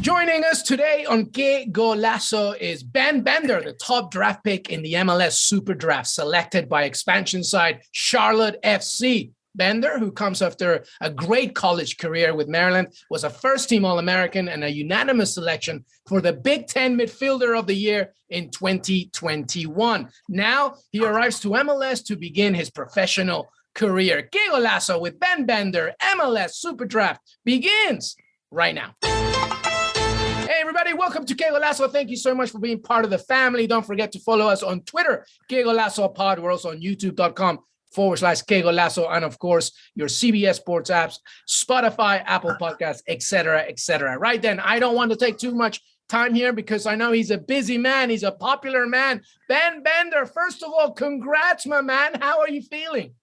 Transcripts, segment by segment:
Joining us today on Qué Golazo is Ben Bender, the top draft pick in the MLS SuperDraft, selected by expansion side Charlotte FC. Bender, who comes after a great college career with Maryland, was a first-team All-American and a unanimous selection for the Big Ten Midfielder of the Year in 2021. Now he arrives to MLS to begin his professional career. Qué Golazo with Ben Bender, MLS SuperDraft begins right now. Hey, everybody, welcome to Qué Golazo. Thank you so much for being part of the family. Don't forget to follow us on Twitter, Qué Golazo Pod. We're also on youtube.com/Qué Golazo. And of course, your CBS Sports apps, Spotify, Apple Podcasts, etc., etc. Right then, I don't want to take too much time here because I know he's a busy man. He's a popular man. Ben Bender, first of all, congrats, my man. How are you feeling?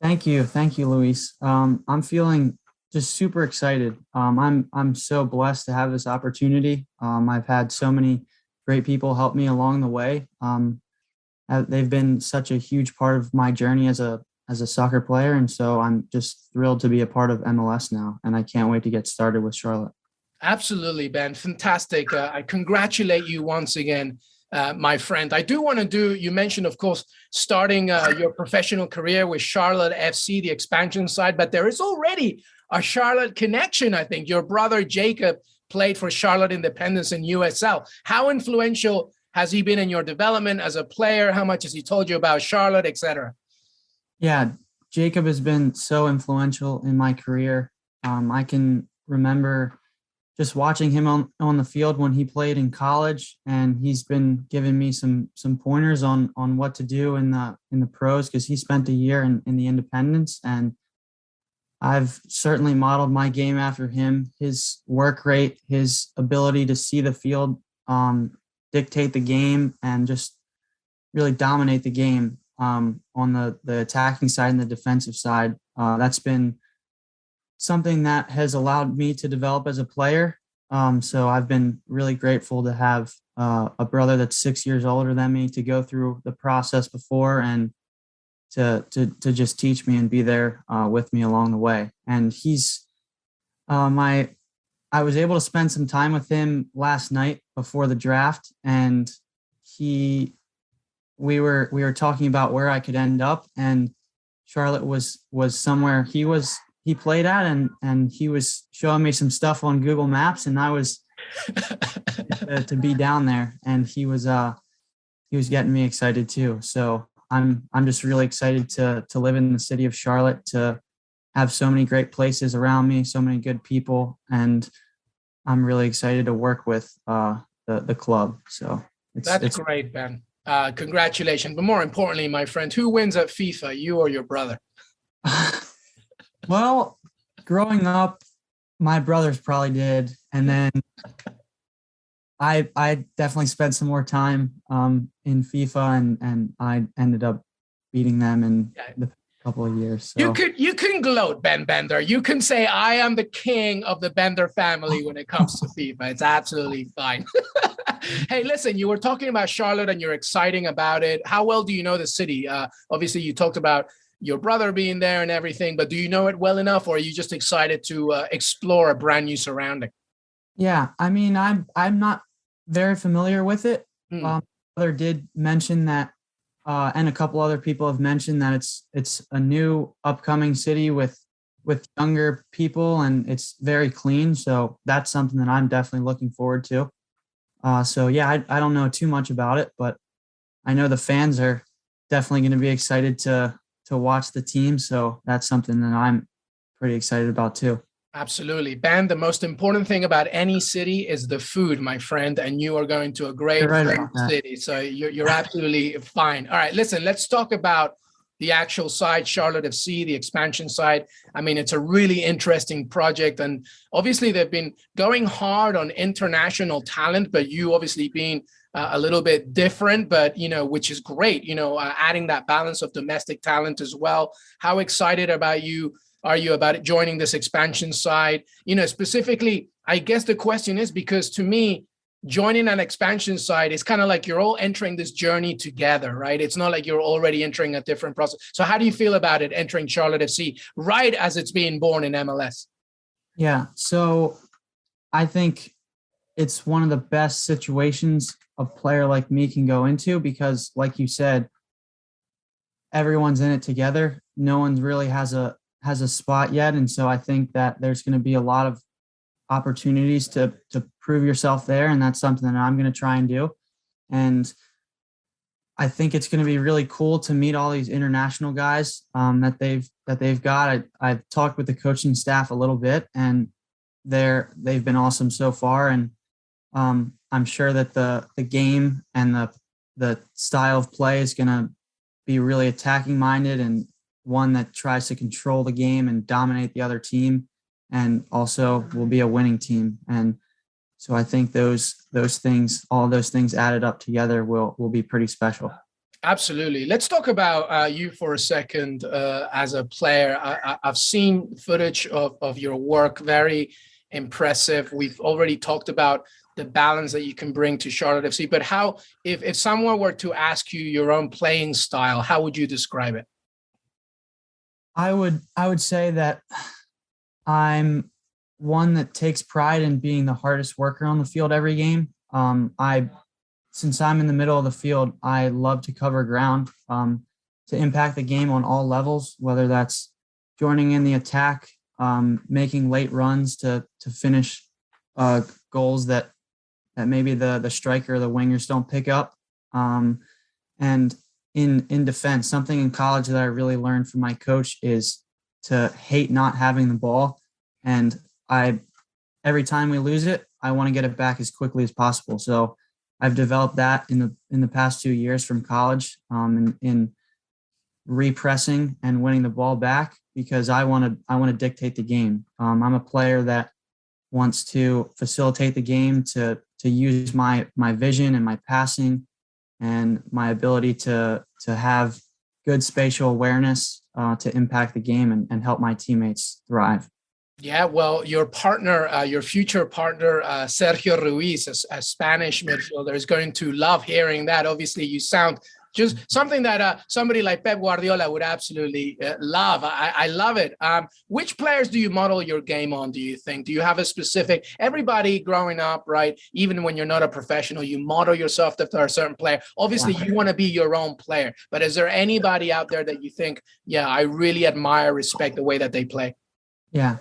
Thank you, Luis. I'm feeling just super excited. I'm so blessed to have this opportunity. I've had so many great people help me along the way. They've been such a huge part of my journey as a soccer player, and so I'm just thrilled to be a part of MLS now, and I can't wait to get started with Charlotte. Absolutely, Ben. Fantastic. I congratulate you once again, my friend. I do want to you mentioned, of course, starting your professional career with Charlotte FC, the expansion side, but there is already a Charlotte connection. I think your brother Jacob played for Charlotte Independence in USL. How influential has he been in your development as a player? How much has he told you about Charlotte, etc.? Yeah, Jacob has been so influential in my career. I can remember just watching him on the field when he played in college, and he's been giving me some pointers on what to do in the pros, because he spent a year in the Independence, and I've certainly modeled my game after him. His work rate, his ability to see the field, dictate the game, and just really dominate the game on the attacking side and the defensive side. That's been something that has allowed me to develop as a player. So I've been really grateful to have a brother that's 6 years older than me to go through the process before, and to just teach me and be there with me along the way. And he's I was able to spend some time with him last night before the draft, and we were talking about where I could end up, and Charlotte was somewhere he played at, and he was showing me some stuff on Google Maps, and I was to be down there, and he was getting me excited too. So I'm just really excited to live in the city of Charlotte, to have so many great places around me, so many good people, and I'm really excited to work with the club. So it's great, Ben. Congratulations. But more importantly, my friend, who wins at FIFA, you or your brother? Well, growing up, my brothers probably did, and then I definitely spent some more time in FIFA, and I ended up beating them in the couple of years. So. You can gloat, Ben Bender. You can say I am the king of the Bender family when it comes to FIFA. It's absolutely fine. Hey, listen, you were talking about Charlotte and you're exciting about it. How well do you know the city? Obviously, you talked about your brother being there and everything, but do you know it well enough, or are you just excited to explore a brand new surrounding? Yeah, I mean, I'm not very familiar with it. My brother did mention that, and a couple other people have mentioned that it's a new upcoming city with younger people, and it's very clean. So that's something that I'm definitely looking forward to. So yeah, I don't know too much about it, but I know the fans are definitely going to be excited to watch the team. So that's something that I'm pretty excited about too. Absolutely. Ben, the most important thing about any city is the food, my friend, and you are going to a great city. So you're absolutely fine. All right, listen, let's talk about the actual side, Charlotte FC, the expansion side. I mean, it's a really interesting project, and obviously they've been going hard on international talent, but you obviously being a little bit different, but, which is great, adding that balance of domestic talent as well. How excited are you about it, joining this expansion side? Specifically, I guess the question is, because to me, joining an expansion side is kind of like you're all entering this journey together, right? It's not like you're already entering a different process. So how do you feel about it, entering Charlotte FC right as it's being born in MLS? Yeah, so I think it's one of the best situations a player like me can go into because, like you said, everyone's in it together. No one really has a spot yet, and so I think that there's going to be a lot of opportunities to prove yourself there, and that's something that I'm going to try and do. And I think it's going to be really cool to meet all these international guys that they've got. I've talked with the coaching staff a little bit, and they've been awesome so far. And I'm sure that the game and the style of play is going to be really attacking minded and one that tries to control the game and dominate the other team, and also will be a winning team. And so I think those things, all those things added up together will be pretty special. Absolutely. Let's talk about you for a second as a player. I've seen footage of your work, very impressive. We've already talked about the balance that you can bring to Charlotte FC, but how, if someone were to ask you your own playing style, how would you describe it? I would say that I'm one that takes pride in being the hardest worker on the field every game. Since I'm in the middle of the field, I love to cover ground to impact the game on all levels, whether that's joining in the attack, making late runs to finish goals that maybe the striker or the wingers don't pick up. And in defense, something in college that I really learned from my coach is to hate not having the ball. And every time we lose it, I want to get it back as quickly as possible. So I've developed that in the past 2 years from college, in repressing and winning the ball back, because I want to dictate the game. I'm a player that wants to facilitate the game, to use my vision and my passing and my ability to have good spatial awareness to impact the game and help my teammates thrive. Yeah, well, your partner, your future partner, Sergio Ruiz, a Spanish midfielder, is going to love hearing that. Obviously, you sound just something that somebody like Pep Guardiola would absolutely love. I love it. Which players do you model your game on, do you think? Do you have a specific, everybody growing up, right? Even when you're not a professional, you model yourself after a certain player. Obviously, you want to be your own player. But is there anybody out there that you think, yeah, I really admire, respect the way that they play? Yeah.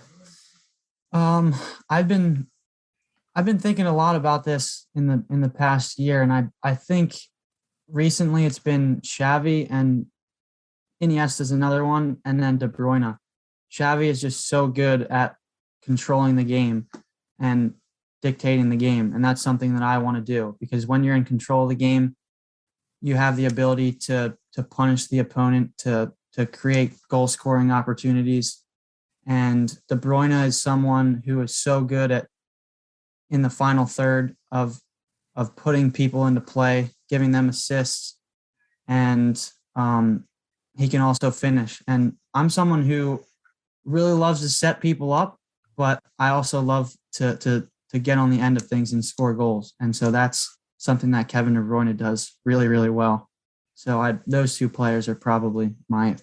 I've been thinking a lot about this in the past year, and I think recently it's been Xavi, and Iniesta's another one, and then De Bruyne. Xavi is just so good at controlling the game and dictating the game, and that's something that I want to do, because when you're in control of the game, you have the ability to punish the opponent, to create goal scoring opportunities. And De Bruyne is someone who is so good at, in the final third, of putting people into play, giving them assists, and he can also finish. And I'm someone who really loves to set people up, but I also love to get on the end of things and score goals. And so that's something that Kevin De Bruyne does really, really well. So those two players are probably my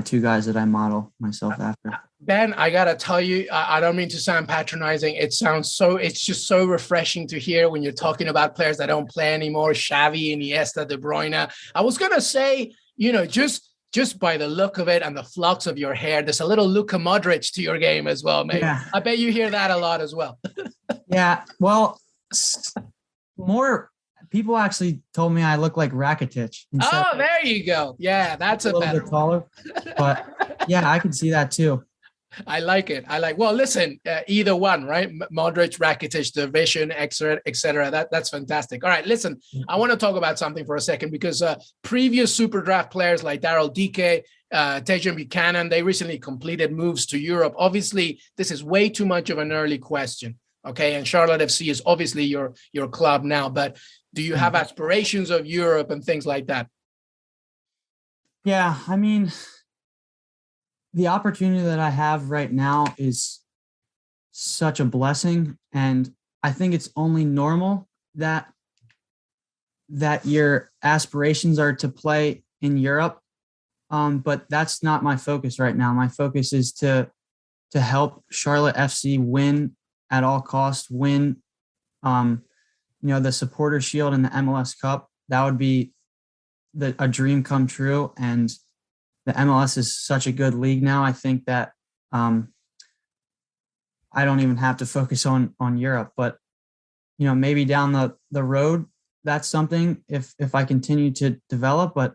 two guys that I model myself after. Ben, I got to tell you, I don't mean to sound patronizing. It's just so refreshing to hear when you're talking about players that don't play anymore, Xavi, Iniesta, De Bruyne. I was going to say, just by the look of it and the flux of your hair, there's a little Luka Modric to your game as well, mate. Yeah. I bet you hear that a lot as well. Yeah, well, more people actually told me I look like Rakitic. Oh, there you go. Yeah, that's a little bit taller. But yeah, I can see that too. I like it. Well, listen, either one, right? Modric, Rakitic, the vision, et cetera. That's fantastic. All right, listen, I want to talk about something for a second, because previous Super Draft players like Daryl Dike, Tejan Buchanan, they recently completed moves to Europe. Obviously, this is way too much of an early question. Okay, and Charlotte FC is obviously your club now, but do you have aspirations of Europe and things like that? Yeah, I mean, the opportunity that I have right now is such a blessing, and I think it's only normal that your aspirations are to play in Europe, but that's not my focus right now. My focus is to help Charlotte FC win at all costs, win the Supporter Shield and the MLS Cup, that would be a dream come true. And the MLS is such a good league now. I think that I don't even have to focus on Europe, but maybe down the road, that's something if I continue to develop, but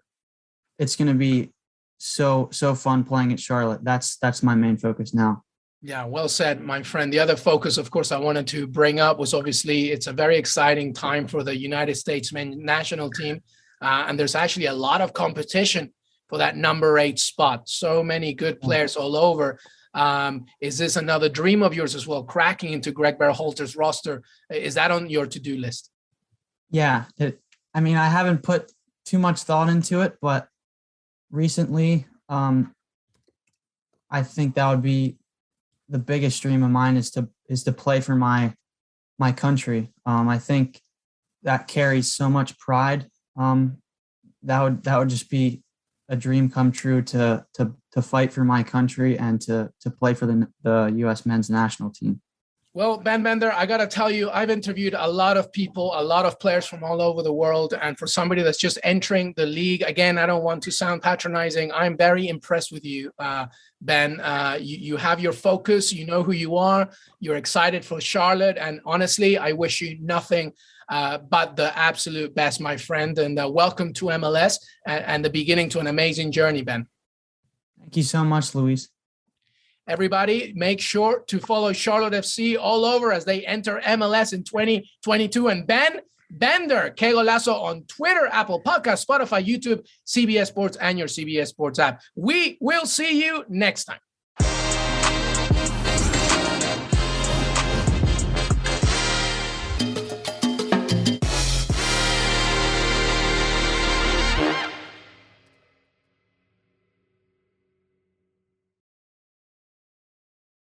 it's going to be so fun playing at Charlotte. That's my main focus now. Yeah, well said, my friend. The other focus, of course, I wanted to bring up was obviously it's a very exciting time for the United States men's national team. And there's actually a lot of competition for that number 8 spot. So many good players all over. Is this another dream of yours as well, cracking into Greg Berhalter's roster? Is that on your to-do list? Yeah. I haven't put too much thought into it, but recently, I think that would be the biggest dream of mine is to play for my country. I think that carries so much pride. That would just be a dream come true to fight for my country and to play for the U.S. men's national team. Well, Ben Bender, I got to tell you, I've interviewed a lot of people, a lot of players from all over the world. And for somebody that's just entering the league, again, I don't want to sound patronizing. I'm very impressed with you, Ben. You have your focus. You know who you are. You're excited for Charlotte. And honestly, I wish you nothing but the absolute best, my friend. And welcome to MLS and the beginning to an amazing journey, Ben. Thank you so much, Luis. Everybody, make sure to follow Charlotte FC all over as they enter MLS in 2022. And Ben Bender, Qué Golazo on Twitter, Apple Podcasts, Spotify, YouTube, CBS Sports, and your CBS Sports app. We will see you next time.